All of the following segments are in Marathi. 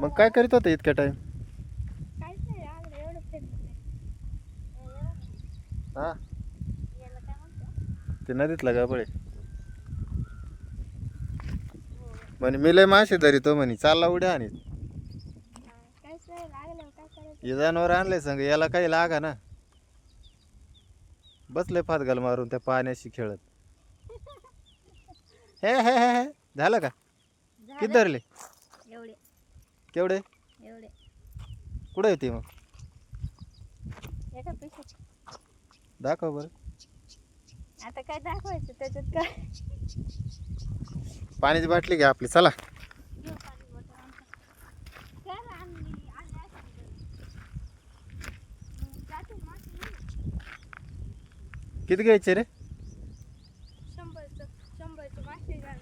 मग काय करीत होता इतक्या टाइम? काहीच नाही आलं एवढं फिरलं हा याला काय म्हणतो ते नदीतला गाबळे हो म्हणे मी लय मासे धरितो म्हणे चालला उड्या आणि काहीच नाही लागलं काय करायचं हे जनावर आणले संग याला काही लागा ना बसले फातगल मारून त्या पाण्याशी खेळत हे झालं का किती धरले एवढे केवढे एवढे कुठे येते मग एका पिशवीत दाखव बरं आता काय दाखवायचं त्याच्यात काय पाण्याची बाटली घ्या आपली चला घेऊ पाणी बॉटल आमच्या काय आणली आले असते मग जाते मासे घेऊन. किती घ्यायचे रे 100चे मासे घाल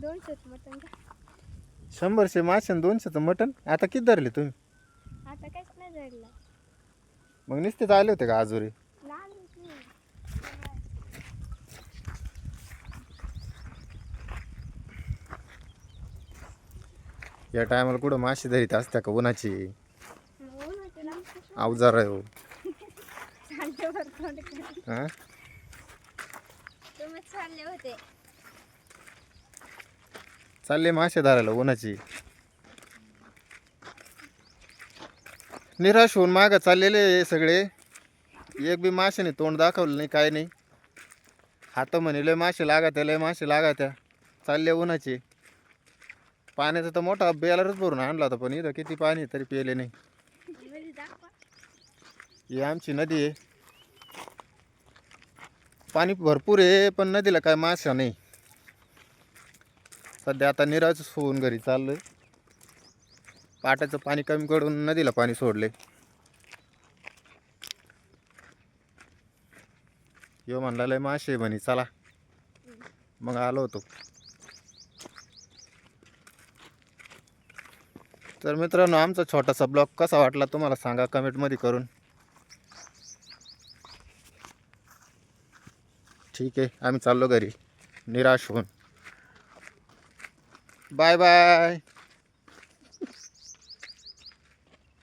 200 मटन घ्या 100 मासे 200 मटण आता किती धरले तुम्ही आता काहीच नाही धरलं मग नुसतेच आले होते का आजोरी लहान नाही या टायमाला कुठं मासे धरीत असत्या का उन्हाची उन्हाचे लांब अवजार आहे हो चालल्यावर तोंड करा. हा तुम्ही चालले होते चालले मासे धरायला उन्हाची निराश होऊन मागं चाललेले सगळे एक बी माशाने तोंड दाखवलं नाही काय नाही हात म्हणे लय मासे लागा त्या चालले उन्हाचे पाण्याचा तर मोठा बेलारच भरून आणला होता पण इथं किती पाणी तरी पिले नाही म्हणजे दाखवा ही आमची नदी आहे पाणी भरपूर आहे पण नदीला काय मासा नाही सध्या आता निराश होऊन घरी चाललोय पाटाचं पाणी कमी करून नदीला पाणी सोडले यो म्हणला लय मासे म्हणे चला मग आलो होतो तर मित्रांनो आमचा छोटासा ब्लॉग कसा वाटला तुम्हाला सांगा कमेंटमध्ये करून ठीक आहे आम्ही चाललो घरी निराश होऊन बाय बाय